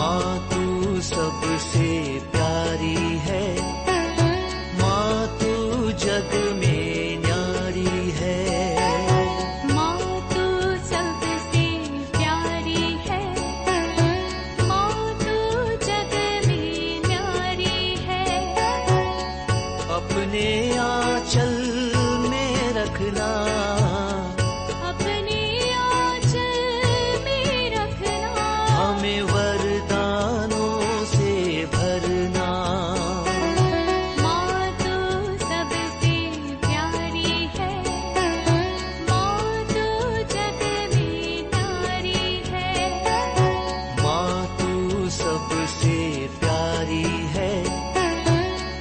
माँ तू सबसे प्यारी है, माँ तू जग में न्यारी है। माँ तू सबसे प्यारी है, माँ तू जग में न्यारी है। अपने आंचल में रखना, अपने आंचल में रखना। हमें वरदानों से भरना। माँ तू सबसे प्यारी है, माँ तू जग में न्यारी है। माँ तू सबसे प्यारी है,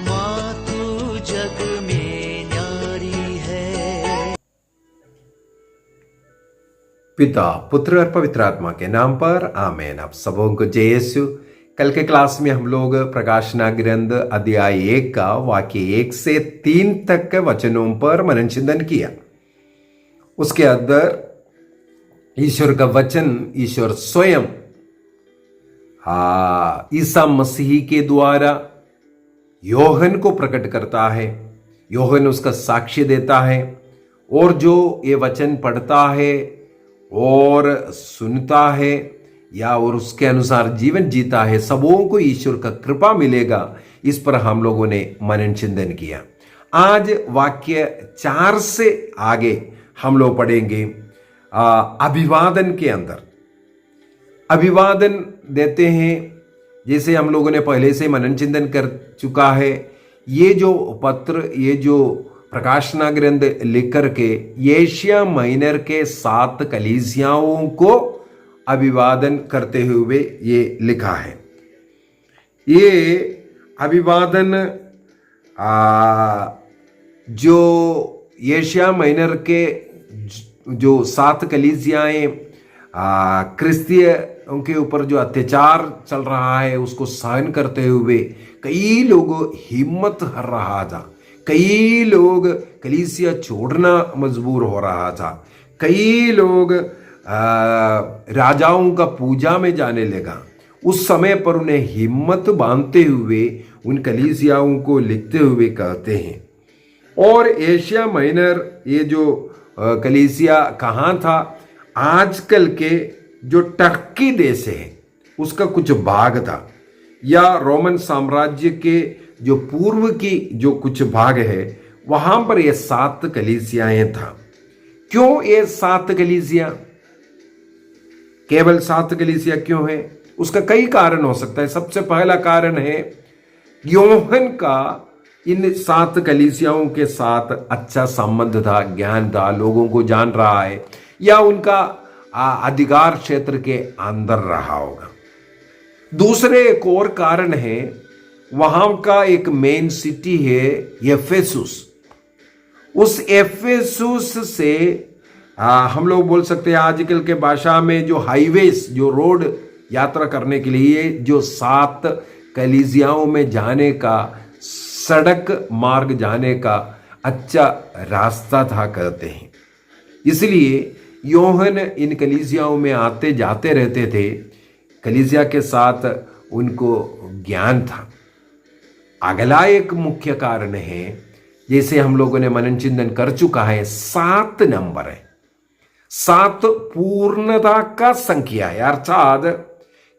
माँ तू जग में न्यारी है। पिता, पुत्र और पवित्र आत्मा के नाम पर आमेन। आप सबों को जय यीशु। कल के क्लास में हम लोग प्रकाशना ग्रंथ अध्याय 1 का वाक्य 1 से 3 तक के वचनों पर मनन चिंतन किया। उसके अंदर ईश्वर का वचन, ईश्वर स्वयं ईसा मसीह के द्वारा योहन को प्रकट करता है। योहन उसका साक्ष्य देता है, और जो ये वचन पढ़ता है और सुनता है या और उसके अनुसार जीवन जीता है, सबों को ईश्वर का कृपा मिलेगा। इस पर हम लोगों ने मनन चिंतन किया। आज वाक्य 4 से आगे हम लोग पढ़ेंगे अभिवादन के अंदर। अभिवादन देते हैं, जैसे हम लोगों ने पहले से मनन चिंतन कर चुका है। ये जो पत्र, ये जो प्रकाशना ग्रंथ लिख करके एशिया माइनर के 7 कलीसियाओं को अभिवादन करते हुए ये लिखा है। ये अभिवादन जो एशिया माइनर के जो 7 कलीसियाएं क्रिस्तियों के ऊपर जो अत्याचार चल रहा है उसको सहन करते हुए कई लोग हिम्मत हार रहा था। कई लोग कलीसिया छोड़ना मजबूर हो रहा था। कई लोग राजाओं का पूजा में जाने लगा। उस समय पर उन्हें हिम्मत बांधते हुए उन कलीसियाओं को लिखते हुए कहते हैं। और एशिया माइनर ये जो कलीसिया कहाँ था? आजकल के जो टर्की देश है उसका कुछ भाग था, या रोमन साम्राज्य के जो पूर्व की जो कुछ भाग है वहां पर ये 7 कलीसियाएं था। क्यों ये 7 कलीसिया? केवल 7 कलीसिया क्यों है? उसका कई कारण हो सकता है। सबसे पहला कारण है योहन का इन 7 कलीसियाओं के साथ अच्छा संबंध था, ज्ञान था, लोगों को जान रहा है, या उनका अधिकार क्षेत्र के अंदर रहा होगा। दूसरे एक और कारण है, वहां का एक मेन सिटी है एफेसुस। उस एफेसुस से हम लोग बोल सकते हैं आजकल के भाषा में जो हाईवेज, जो रोड यात्रा करने के लिए जो 7 कलीसियाओं में जाने का, सड़क मार्ग जाने का अच्छा रास्ता था कहते हैं। इसलिए योहन इन कलीसियाओं में आते जाते रहते थे। कलीसिया के साथ उनको ज्ञान था। अगला एक मुख्य कारण है, जैसे हम लोगों ने मनन चिंतन कर चुका है, 7 नंबर है। 7 पूर्णता का संख्या है, अर्थात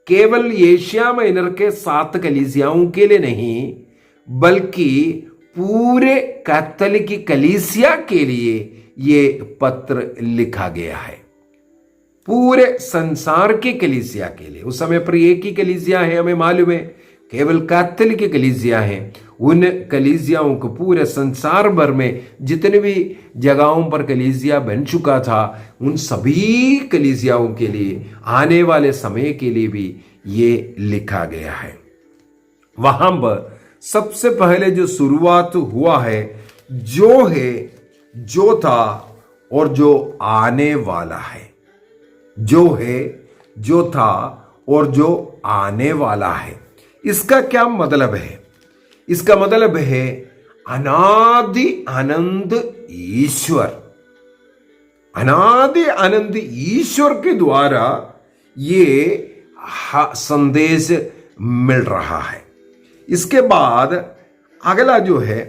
केवल एशिया माइनर के 7 कलीसियाओं के लिए नहीं, बल्कि पूरे कैथोलिक कलीसिया के लिए ये पत्र लिखा गया है। पूरे संसार के कलीसिया के लिए। उस समय पर एक ही कलीसिया है, हमें मालूम है, केवल कैथोलिक कलीसिया है। उन कलीसियाओं को पूरे संसार भर में जितने भी जगहों पर कलीसिया बन चुका था, उन सभी कलीसियाओं के लिए आने वाले समय के लिए भी ये लिखा गया है। वहां पर सबसे पहले जो शुरुआत हुआ है, जो है, जो था और जो आने वाला है। जो है, जो था और जो आने वाला है। इसका क्या मतलब है? इसका मतलब है अनादि अनंत ईश्वर। अनादि अनंत ईश्वर के द्वारा ये संदेश मिल रहा है। इसके बाद अगला जो है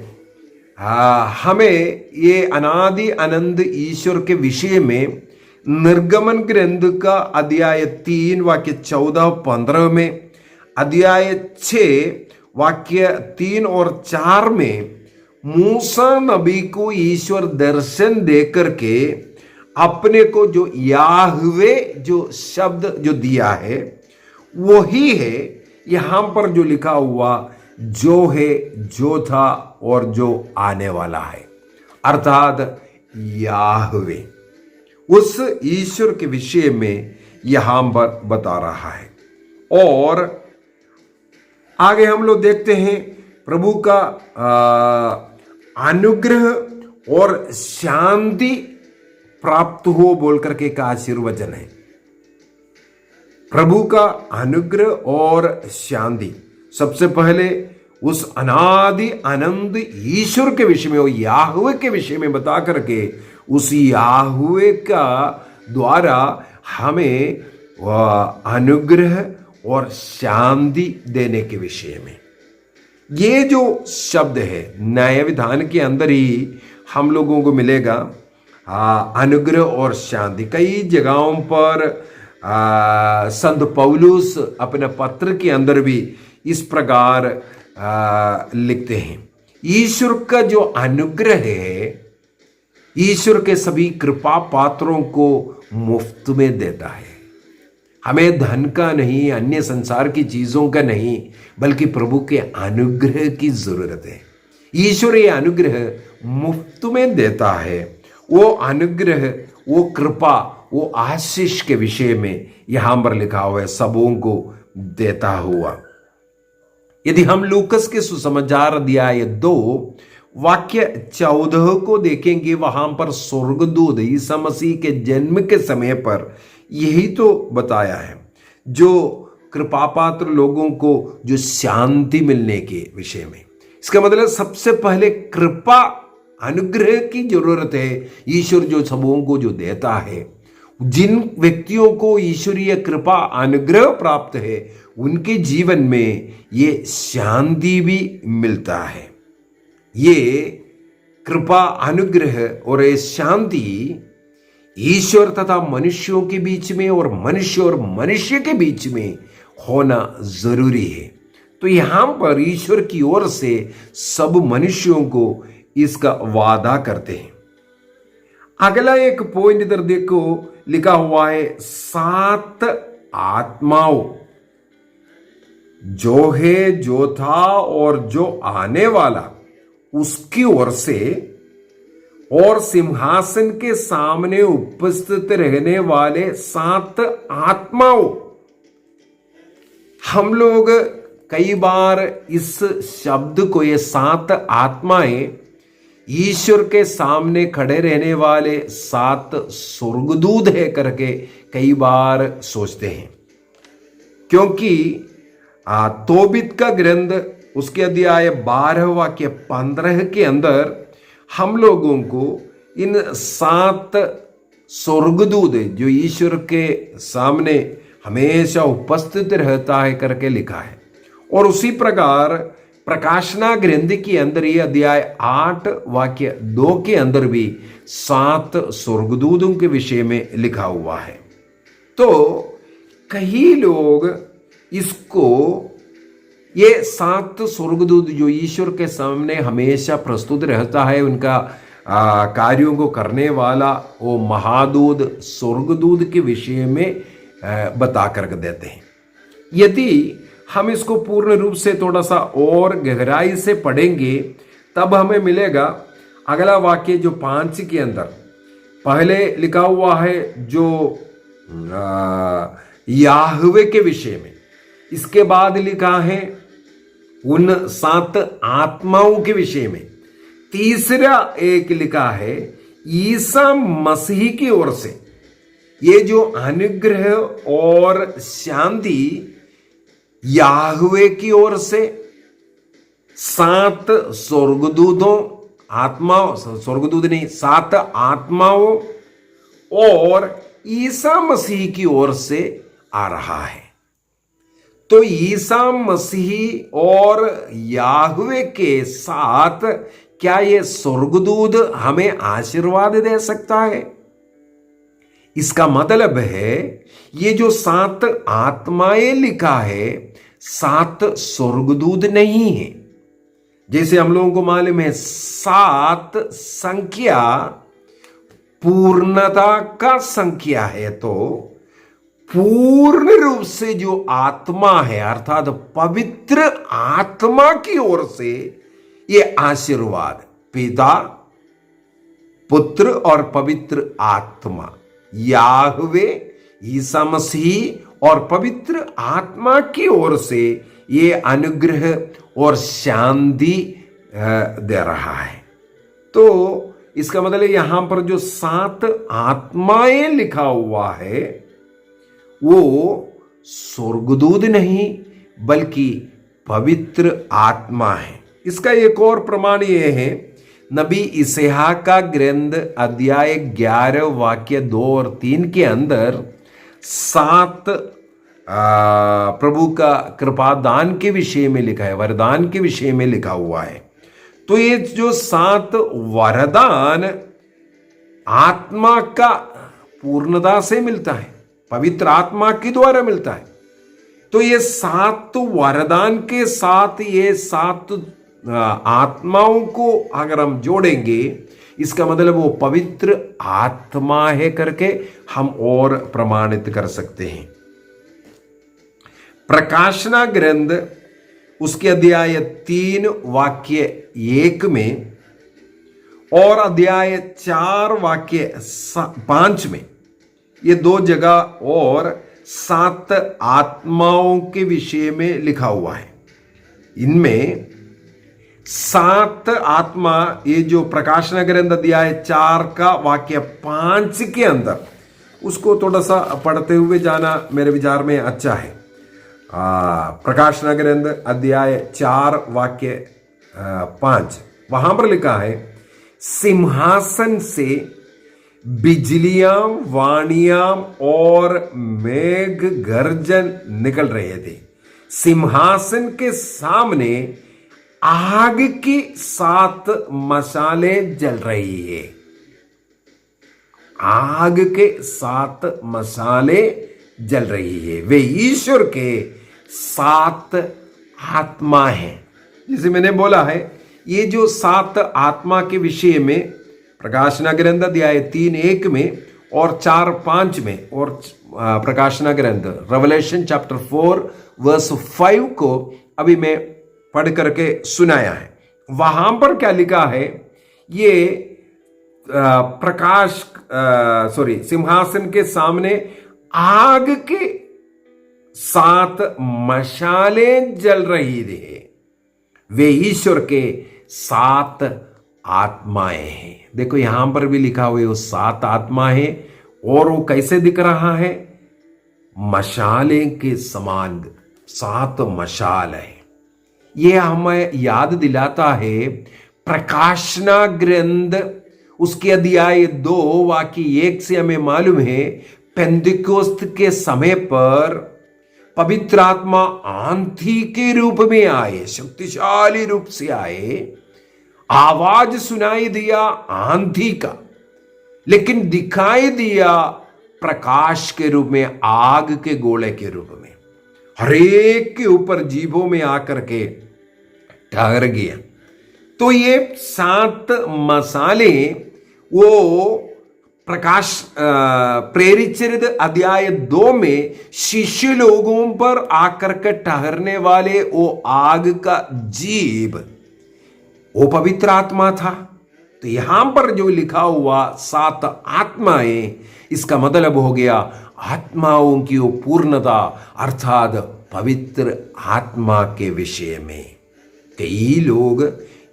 हमें ये अनादि अनंत ईश्वर के विषय में निर्गमन ग्रंथ का अध्याय 3 वाक्य 14-15 में, अध्याय 6 वाक्य 3 और 4 में मूसा नबी को ईश्वर दर्शन देकर के अपने को जो याहवे जो शब्द जो दिया है वही है यहां पर जो लिखा हुआ जो है, जो था और जो आने वाला है, अर्थात याहवे उस ईश्वर के विषय में यहां पर बता रहा है। और आगे हम लोग देखते हैं प्रभु का अनुग्रह और शांति प्राप्त हो बोलकर के एक आशीर्वचन है। प्रभु का अनुग्रह और शांति सबसे पहले उस अनादि अनंत ईश्वर के विषय में, वो याहवे के विषय में बता करके उस याहवे का द्वारा हमें अनुग्रह और शांति देने के विषय में। ये जो शब्द है नए विधान के अंदर ही हम लोगों को मिलेगा अनुग्रह और शांति। कई जगहों पर संत पौलुस अपने पत्र के अंदर भी इस प्रकार लिखते हैं। ईश्वर का जो अनुग्रह है, ईश्वर के सभी कृपा पात्रों को मुफ्त में देता है। हमें धन का नहीं, अन्य संसार की चीजों का नहीं, बल्कि प्रभु के अनुग्रह की जरूरत है। ईश्वर ये अनुग्रह मुफ्त में देता है। वो अनुग्रह, वो कृपा, वो आशीष के विषय में यहां पर लिखा हुआ है, सबों को देता हुआ। यदि हम लूकस के सुसमाचार अध्याय 2 वाक्य 14 को देखेंगे, वहां पर स्वर्गदूत ईसा मसीह के जन्म के समय पर यही तो बताया है, जो कृपा पात्र लोगों को जो शांति मिलने के विषय में। इसका मतलब सबसे पहले कृपा अनुग्रह की जरूरत है। ईश्वर जो सबों को जो देता है, जिन व्यक्तियों को ईश्वरीय कृपा अनुग्रह प्राप्त है, उनके जीवन में ये शांति भी मिलता है। ये कृपा अनुग्रह और ये शांति ईश्वर तथा मनुष्यों के बीच में और मनुष्य के बीच में होना जरूरी है। तो यहां पर ईश्वर की ओर से सब मनुष्यों को इसका वादा करते हैं। अगला एक पॉइंट इधर देखो, लिखा हुआ है 7 आत्माओं, जो है, जो था और जो आने वाला, उसकी ओर से और सिंहासन के सामने उपस्थित रहने वाले 7 आत्माओं। हम लोग कई बार इस शब्द को, ये 7 आत्माएं ईश्वर के सामने खड़े रहने वाले 7 स्वर्गदूत है करके कई बार सोचते हैं, क्योंकि तोबित का ग्रंथ उसके अध्याय 12 वाक्य 15 के अंदर हम लोगों को इन 7 स्वर्गदूत जो ईश्वर के सामने हमेशा उपस्थित रहता है करके लिखा है। और उसी प्रकार प्रकाशना ग्रंथ के अंदर ये अध्याय 8 वाक्य 2 के अंदर भी 7 स्वर्गदूतों के विषय में लिखा हुआ है। तो कई लोग इसको, ये 7 स्वर्गदूत जो ईश्वर के सामने हमेशा प्रस्तुत रहता है, उनका कार्यों को करने वाला वो महादूत स्वर्गदूत के विषय में बता कर देते हैं। यदि हम इसको पूर्ण रूप से थोड़ा सा और गहराई से पढ़ेंगे, तब हमें मिलेगा अगला वाक्य जो 5 के अंदर पहले लिखा हुआ है, जो याहवे के विषय में। इसके बाद लिखा है उन 7 आत्माओं के विषय में। तीसरा एक लिखा है ईसा मसीह की ओर से, ये जो अनुग्रह और शांति याहवे की ओर से 7 स्वर्गदूतों, आत्माओं, स्वर्गदूत नहीं, 7 आत्माओं और ईसा मसीह की ओर से आ रहा है। तो ईसा मसीह और याहवे के साथ क्या ये स्वर्गदूत हमें आशीर्वाद दे सकता है? इसका मतलब है ये जो 7 आत्माएं लिखा है 7 स्वर्गदूत नहीं है। जैसे हम लोगों को मालूम है 7 संख्या पूर्णता का संख्या है, तो पूर्ण रूप से जो आत्मा है अर्थात पवित्र आत्मा की ओर से ये आशीर्वाद, पिता पुत्र और पवित्र आत्मा, याहवे ईसा मसीह और पवित्र आत्मा की ओर से ये अनुग्रह और शांति दे रहा है। तो इसका मतलब यहां पर जो 7 आत्माएं लिखा हुआ है वो स्वर्गदूत नहीं बल्कि पवित्र आत्मा है। इसका एक और प्रमाण ये है, नबी इसहा का ग्रंथ अध्याय 11 वाक्य 2 और 3 के अंदर 7 प्रभु का कृपादान के विषय में लिखा है, वरदान के विषय में लिखा हुआ है। तो ये जो 7 वरदान आत्मा का पूर्णता से मिलता है, पवित्र आत्मा के द्वारा मिलता है। तो ये 7 वरदान के साथ ये 7 आत्माओं को अगर हम जोड़ेंगे, इसका मतलब वो पवित्र आत्मा है करके हम और प्रमाणित कर सकते हैं। प्रकाशना ग्रंथ उसके अध्याय 3 वाक्य 1 में और अध्याय 4 वाक्य 5 में ये 2 जगह और 7 आत्माओं के विषय में लिखा हुआ है। इनमें 7 आत्मा, ये जो प्रकाशना ग्रंथ अध्याय 4 का वाक्य 5 के अंदर, उसको थोड़ा सा पढ़ते हुए जाना मेरे विचार में अच्छा है। प्रकाशना ग्रंथ अध्याय 4 वाक्य 5, वहां पर लिखा है, सिंहासन से बिजलियां, वाणियां और मेघ गर्जन निकल रहे थे। सिंहासन के सामने आग की 7 मशालें जल रही है। आग के 7 मशालें जल रही है। वे ईश्वर के 7 आत्मा हैं। जिसे मैंने बोला है, ये जो 7 आत्मा के विषय में प्रकाशना ग्रंथ अध्याय 3:1 में और 4:5 में, और प्रकाशना ग्रंथ रेवलेशन चैप्टर 4 वर्स 5 को अभी मैं पढ़ करके सुनाया है। वहां पर क्या लिखा है, ये सिंहासन के सामने आग के 7 मशालें जल रही थी। वे ईश्वर के 7 आत्माएं हैं। देखो यहां पर भी लिखा हुआ है वो 7 आत्मा है, और वो कैसे दिख रहा है, मशालें के समान 7 मशाल है। ये हमें याद दिलाता है प्रकाशना ग्रंथ उसके अध्याय 2 वाक्य 1 से हमें मालूम है, पेंतिकोस्त के समय पर पवित्र आत्मा आंधी के रूप में आए, शक्तिशाली रूप से आए। आवाज सुनाई दिया आंधी का, लेकिन दिखाई दिया प्रकाश के रूप में, आग के गोले के रूप में। हरेक के ऊपर जीभों में आकर के ठहर गया। तो ये 7 मसाले वो प्रकाश प्रेरित चरित्र अध्याय 2 में शिष्य लोगों पर आकर के ठहरने वाले वो आग का जीभ, वो पवित्र आत्मा था। तो यहां पर जो लिखा हुआ 7 आत्माएं, इसका मतलब हो गया आत्माओं की वो पूर्णता, अर्थात पवित्र आत्मा के विषय में। कई लोग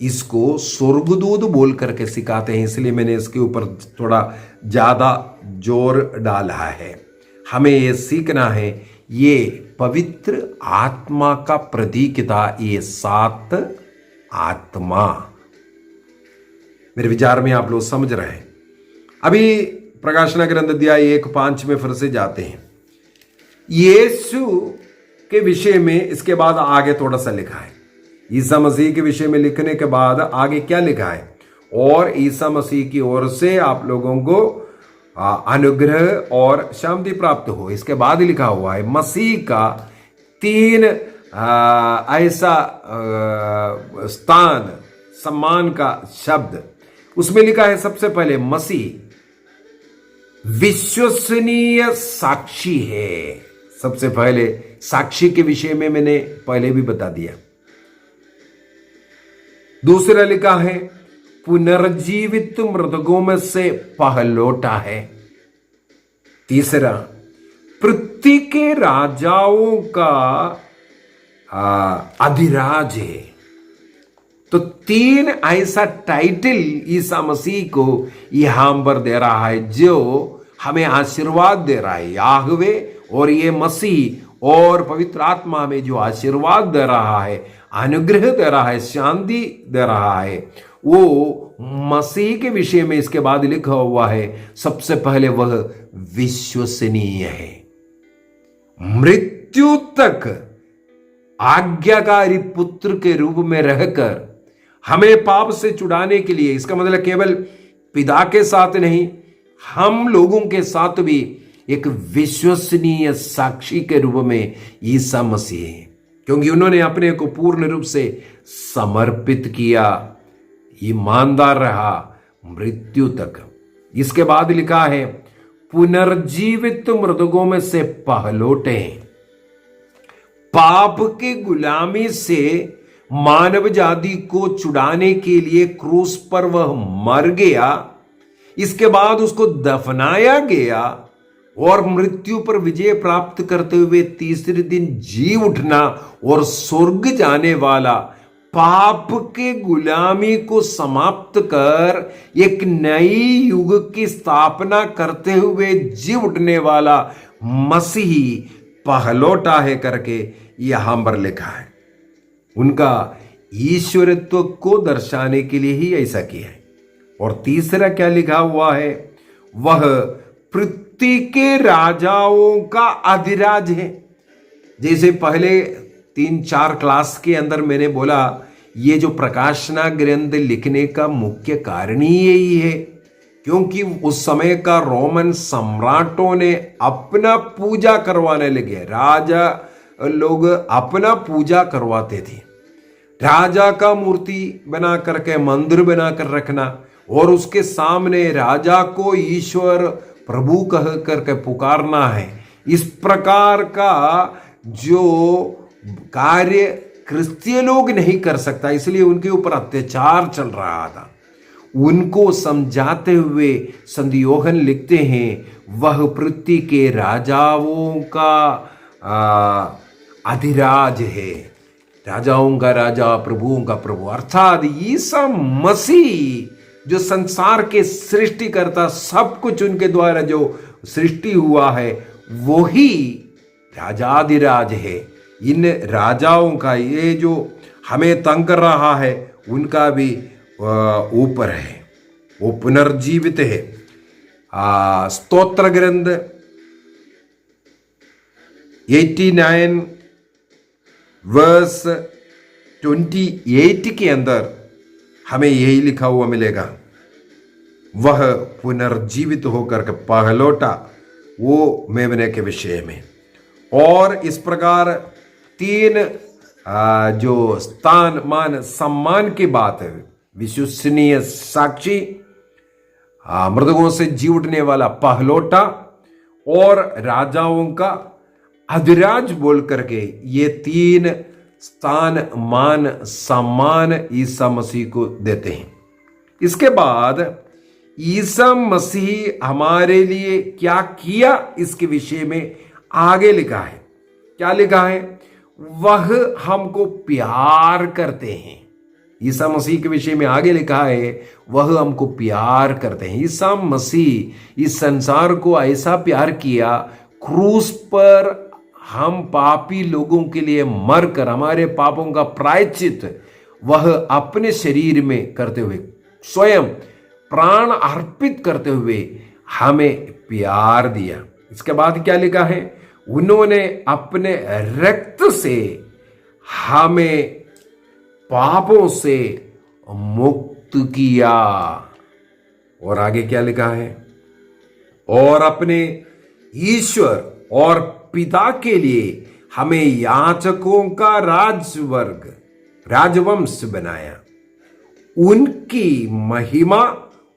इसको स्वर्गदूत बोल करके सिखाते हैं, इसलिए मैंने इसके ऊपर थोड़ा ज्यादा जोर डाला है। हमें यह सीखना है, ये पवित्र आत्मा का प्रतीक था, ये 7 आत्मा। मेरे विचार में आप लोग समझ रहे हैं। अभी प्रकाशना ग्रंथ अध्याय 1:5 में फिर से जाते हैं। यीशु के विषय में इसके बाद आगे थोड़ा सा लिखा है। ईसा मसीह के विषय में लिखने के बाद आगे क्या लिखा है, और ईसा मसीह की ओर से आप लोगों को अनुग्रह और शांति प्राप्त हो। इसके बाद लिखा हुआ है मसीह का 3 ऐसा स्थान सम्मान का शब्द। उसमें लिखा है सबसे पहले मसीह विश्वसनीय साक्षी है। सबसे पहले साक्षी के विषय में मैंने पहले भी बता दिया। दूसरा लिखा है पुनर्जीवित मृतकों में से पहलौटा है। तीसरा पृथ्वी के राजाओं का अधिराज है। तो 3 ऐसा टाइटल ईसा मसीह को यहां पर दे रहा है जो हमें आशीर्वाद दे रहा है। याहवे और ये मसीह और पवित्र आत्मा में जो आशीर्वाद दे रहा है, अनुग्रह दे रहा है, शांति दे रहा है, वो मसीह के विषय में इसके बाद लिखा हुआ है सबसे पहले वह विश्वसनीय है। मृत्यु तक आज्ञाकारी पुत्र के रूप में रहकर हमें पाप से छुड़ाने के लिए, इसका मतलब केवल पिता के साथ नहीं, हम लोगों के साथ भी एक विश्वसनीय साक्षी के रूप में ईसा मसीह है, क्योंकि उन्होंने अपने को पूर्ण रूप से समर्पित किया, ईमानदार रहा मृत्यु तक। इसके बाद लिखा है पुनर्जीवित मृतकों में से पहलौटे। पाप के गुलामी से मानव जाति को छुड़ाने के लिए क्रूस पर वह मर गया। इसके बाद उसको दफनाया गया और मृत्यु पर विजय प्राप्त करते हुए तीसरे दिन जी उठना और स्वर्ग जाने वाला, पाप के गुलामी को समाप्त कर एक नई युग की स्थापना करते हुए जी उठने वाला मसीह पहलौटा है करके यहां पर लिखा है। उनका ईश्वरत्व को दर्शाने के लिए ही ऐसा किया है। और तीसरा क्या लिखा हुआ है, वह पृथ्वी के राजाओं का अधिराज है। जैसे पहले 3-4 क्लास के अंदर मैंने बोला, ये जो प्रकाशना ग्रंथ लिखने का मुख्य कारण ही यही है, क्योंकि उस समय का रोमन सम्राटों ने अपना पूजा करवाने लगे। राजा लोग अपना पूजा करवाते थे। राजा का मूर्ति बना करके मंदिर बनाकर रखना और उसके सामने राजा को ईश्वर प्रभु कह करके पुकारना है। इस प्रकार का जो कार्य क्रिस्तीय लोग नहीं कर सकता, इसलिए उनके ऊपर अत्याचार चल रहा था। उनको समझाते हुए संत योहन लिखते हैं, वह पृथ्वी के राजाओं का अधिराज है, राजाओं का राजा, प्रभुओं का प्रभु। अर्थात ईसा मसीह जो संसार के सृष्टिकर्ता, सब कुछ उनके द्वारा जो सृष्टि हुआ है, वो ही राजाधिराज है। इन राजाओं का, ये जो हमें तंग कर रहा है, उनका भी ऊपर है, वो पुनर्जीवित है। स्तोत्र ग्रंथ 89 वर्स 28 के अंदर हमें यही लिखा हुआ मिलेगा, वह पुनर्जीवित होकर के पहलौटा, वो मेमने के विषय में। और इस प्रकार 3 जो स्थान, मान, सम्मान की बात है, विश्वसनीय साक्षी, मृतकों से जी उठने वाला पहलौटा और राजाओं का अधिराज बोल करके ये 3 स्थान, मान, सम्मान ईसा मसीह को देते हैं। इसके बाद ईसा मसीह हमारे लिए क्या किया, इसके विषय में आगे लिखा है। क्या लिखा है, वह हमको प्यार करते हैं। ईसा मसीह के विषय में आगे लिखा है, वह हमको प्यार करते हैं। ईसा मसीह इस संसार को ऐसा प्यार किया, क्रूस पर हम पापी लोगों के लिए मरकर हमारे पापों का प्रायश्चित वह अपने शरीर में करते हुए, स्वयं प्राण अर्पित करते हुए हमें प्यार दिया। इसके बाद क्या लिखा है, उन्होंने अपने रक्त से हमें पापों से मुक्त किया। और आगे क्या लिखा है? और अपने ईश्वर और पिता के लिए हमें याचकों का राजवंश बनाया। उनकी महिमा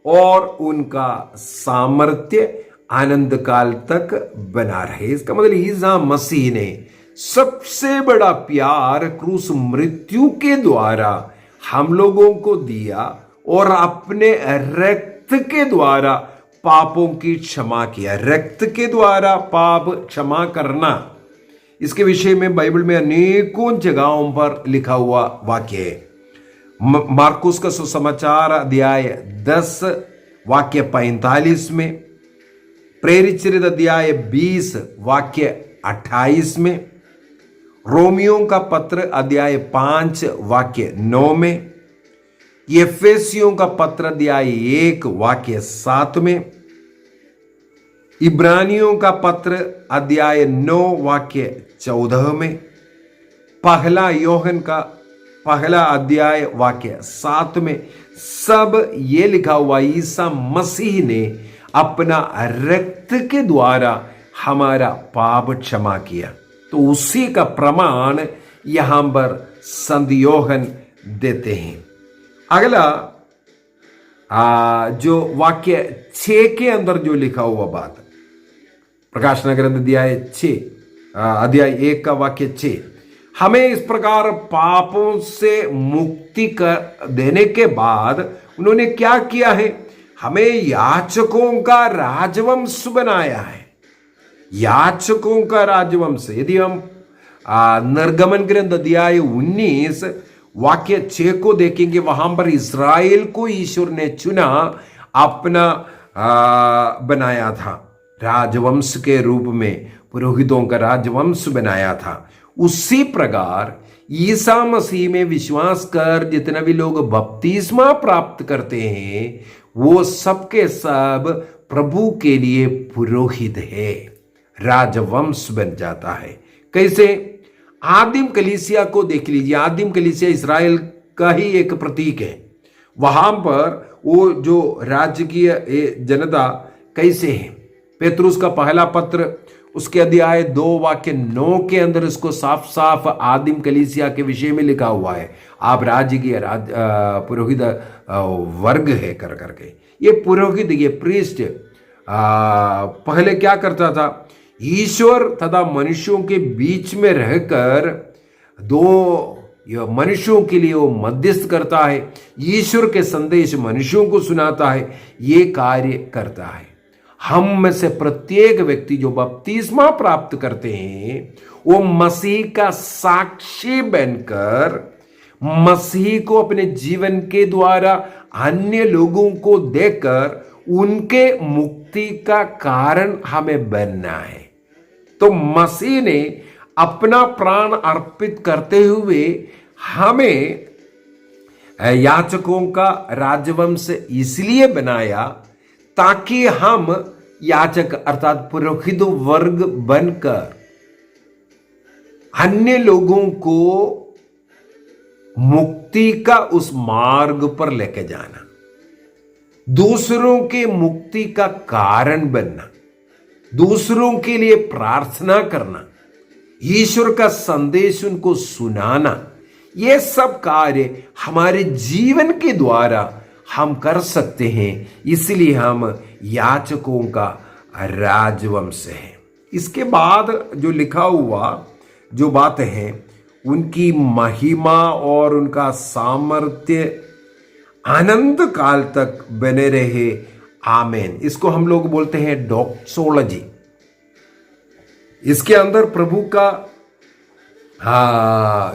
और उनका सामर्थ्य आनंद काल तक बना रहे। इसका मतलब ईसा मसीह ने सबसे बड़ा प्यार क्रूस मृत्यु के द्वारा हम लोगों को दिया और अपने रक्त के द्वारा पापों की क्षमा किया। रक्त के द्वारा पाप क्षमा करना, इसके विषय में बाइबल में अनेकों जगहों पर लिखा हुआ वाक्य है। मार्कुस का सुसमाचार अध्याय 10 वाक्य 45 में, प्रेरित चरित अध्याय 20 वाक्य 28 में, रोमियों का पत्र अध्याय 5 वाक्य 9 में, एफेसियों का पत्र अध्याय 1 वाक्य 7 में, इब्रानियों का पत्र अध्याय 9 वाक्य 14 में, पहला योहन का पहला अध्याय वाक्य 7 में, सब ये लिखा हुआ ईसा मसीह ने अपना रक्त के द्वारा हमारा पाप क्षमा किया। तो उसी का प्रमाण यहां पर संत योहन देते हैं। अगला जो वाक्य 6 के अंदर जो लिखा हुआ बात, प्रकाशन ग्रंथ अध्याय 1 का वाक्य 6, हमें इस प्रकार पापों से मुक्ति कर देने के बाद उन्होंने क्या किया है? हमें याचकों का राजवंश बनाया है। याचकों का राजवंश, यदि हम निर्गमन ग्रंथ अध्याय 19 वाक्य 6 को देखेंगे, वहां पर इस्राएल को ईश्वर ने चुना, अपना बनाया था, राजवंश के रूप में पुरोहितों का राजवंश बनाया था। उसी प्रकार ईसा मसीह में विश्वास कर जितने भी लोग बपतिस्मा प्राप्त करते हैं, वो सबके सब प्रभु के लिए पुरोहित है, राजवंश बन जाता है। कैसे? आदिम कलीसिया को देख लीजिए। आदिम कलीसिया इस्राएल का ही एक प्रतीक है। वहां पर वो जो राजकीय जनता कैसे है? पेतरुस का पहला पत्र उसके अध्याय 2 वाक्य 9 के अंदर इसको साफ साफ आदिम कलीसिया के विषय में लिखा हुआ है। आप राजकीय पुरोहित वर्ग है कर करके। ये पुरोहित, ये प्रीस्ट पहले क्या करता था? ईश्वर तथा मनुष्यों के बीच में रहकर दो मनुष्यों के लिए वो मध्यस्थ करता है, ईश्वर के संदेश मनुष्यों को सुनाता है, ये कार्य करता है। हम में से प्रत्येक व्यक्ति जो बपतिस्मा प्राप्त करते हैं, वो मसीह का साक्षी बनकर मसीह को अपने जीवन के द्वारा अन्य लोगों को देकर उनके मुक्ति का कारण हमें बनना है। तो मसीह ने अपना प्राण अर्पित करते हुए हमें याचकों का राजवंश इसलिए बनाया ताकि हम याचक अर्थात पुरोहित वर्ग बनकर अन्य लोगों को मुक्ति का उस मार्ग पर लेके जाना, दूसरों के मुक्ति का कारण बनना, दूसरों के लिए प्रार्थना करना, ईश्वर का संदेश उनको सुनाना, ये सब कार्य हमारे जीवन के द्वारा हम कर सकते हैं। इसलिए हम याचकों का राजवंश है। इसके बाद जो लिखा हुआ जो बातें हैं, उनकी महिमा और उनका सामर्थ्य अनंत काल तक बने रहे, आमेन। इसको हम लोग बोलते हैं डॉक्सोलॉजी। इसके अंदर प्रभु का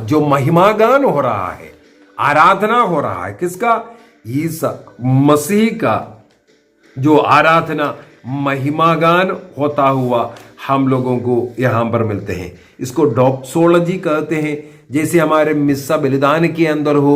जो महिमागान हो रहा है, आराधना हो रहा है, किसका? ईसा मसीह का जो आराधना महिमागान होता हुआ हम लोगों को यहां पर मिलते हैं। इसको डॉक्सोलॉजी कहते हैं। जैसे हमारे मिस्सा बलिदान के अंदर हो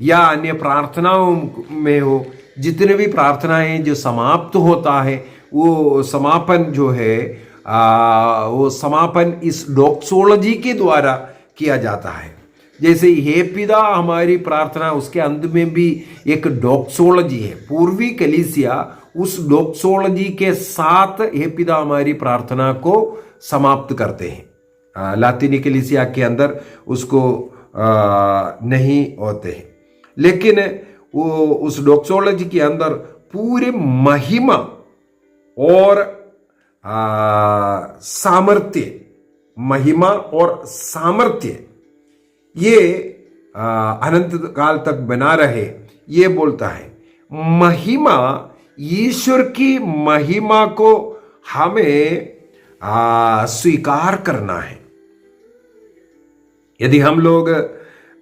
या अन्य प्रार्थनाओं में हो, जितने भी प्रार्थनाएं जो समाप्त होता है, वो समापन जो है वो समापन इस डॉक्सोलॉजी के द्वारा किया जाता है। जैसे हे पिता हमारी प्रार्थना, उसके अंत में भी एक डॉक्सोलॉजी है। पूर्वी कलीसिया उस डॉक्सोलॉजी के साथ हे पिता हमारी प्रार्थना को समाप्त करते हैं। लातीनी कलीसिया के अंदर उसको नहीं होते हैं, लेकिन वो उस डॉक्सोलॉजी के अंदर पूरे महिमा और सामर्थ्य, महिमा और सामर्थ्य ये अनंत काल तक बना रहे, ये बोलता है। महिमा, ईश्वर की महिमा को हमें स्वीकार करना है। यदि हम लोग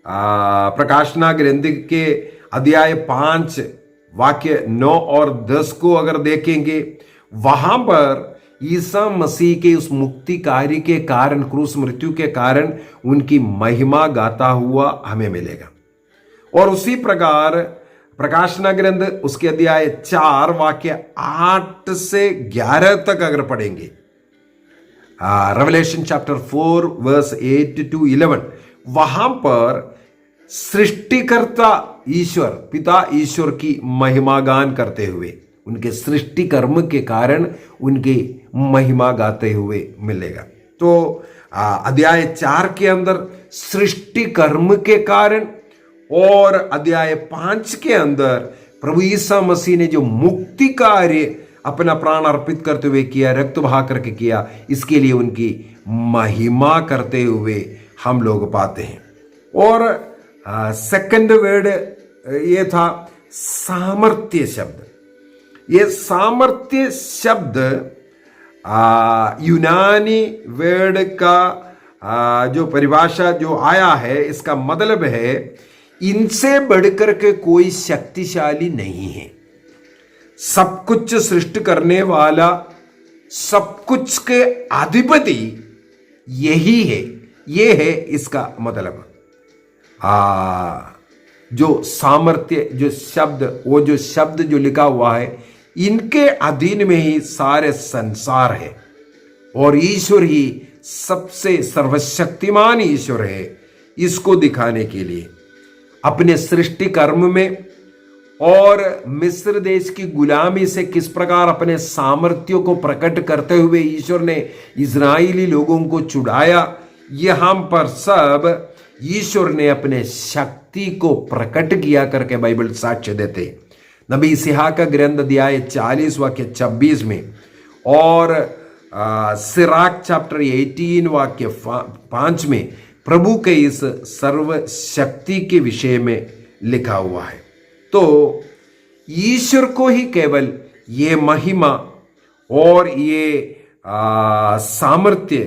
प्रकाशना ग्रंथ के अध्याय 5 वाक्य 9 और 10 को अगर देखेंगे, वहां पर ईसा मसीह के उस मुक्ति कार्य के कारण, क्रूस मृत्यु के कारण उनकी महिमा गाता हुआ हमें मिलेगा। और उसी प्रकार प्रकाशना ग्रंथ उसके अध्याय 4 वाक्य 8 से 11 तक अगर पढ़ेंगे, रेवलेशन चैप्टर 4 वर्स 8 to 11, वहां पर सृष्टिकर्ता ईश्वर, पिता ईश्वर की महिमा गान करते हुए, उनके सृष्टि कर्म के कारण उनकी महिमा गाते हुए मिलेगा। तो अध्याय 4 के अंदर सृष्टि कर्म के कारण, और अध्याय 5 के अंदर प्रभु ईसा मसीह ने जो मुक्ति कार्य अपना प्राण अर्पित करते हुए किया, रक्त बहा करके किया, इसके लिए उनकी महिमा करते हुए हम लोग पाते हैं। और सेकंड वर्ड ये था सामर्थ्य शब्द। ये सामर्थ्य शब्द यूनानी वर्ड का जो परिभाषा जो आया है, इसका मतलब है इनसे बढ़कर के कोई शक्तिशाली नहीं है। सब कुछ सृष्टि करने वाला, सब कुछ के अधिपति यही है, ये है इसका मतलब। जो सामर्थ्य, जो शब्द, वो जो शब्द जो लिखा हुआ है, इनके अधीन में ही सारे संसार है, और ईश्वर ही सबसे सर्वशक्तिमान ईश्वर है। इसको दिखाने के लिए अपने सृष्टि कर्म में और मिस्र देश की गुलामी से किस प्रकार अपने सामर्थ्यों को प्रकट करते हुए ईश्वर ने इजरायली लोगों को छुड़ाया, यहां पर सब ईश्वर ने अपने शक्ति को प्रकट किया करके बाइबल साक्ष्य देते। नबी इस्हाक का ग्रंथ अध्याय 40 वाक्य 26 में, और सिराक चैप्टर 18 वाक्य 5 में प्रभु के इस सर्व शक्ति के विषय में लिखा हुआ है। तो ईश्वर को ही केवल ये महिमा और ये सामर्थ्य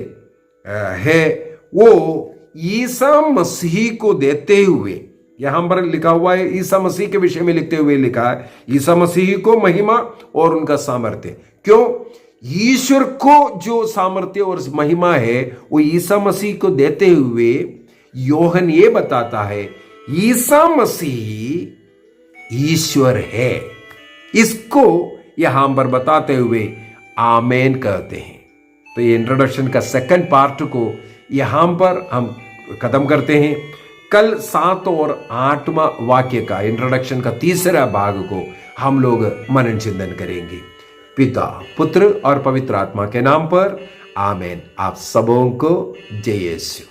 है, वो ईसा मसीह को देते हुए, यहां पर लिखा हुआ है ईसा मसीह के विषय में लिखते हुए लिखा है, ईसा मसीह को महिमा और उनका सामर्थ्य। क्यों? ईश्वर को जो सामर्थ्य और महिमा है वो ईसा मसीह को देते हुए योहन ये बताता है ईसा मसीह ईश्वर है। इसको यहां पर बताते हुए आमेन कहते हैं। तो ये इंट्रोडक्शन का सेकंड पार्ट को यहां पर हम खत्म करते हैं। कल 7 और 8वां वाक्य का, इंट्रोडक्शन का तीसरा भाग को हम लोग मनन चिंतन करेंगे। पिता, पुत्र और पवित्र आत्मा के नाम पर आमेन। आप सबों को जय यीशु।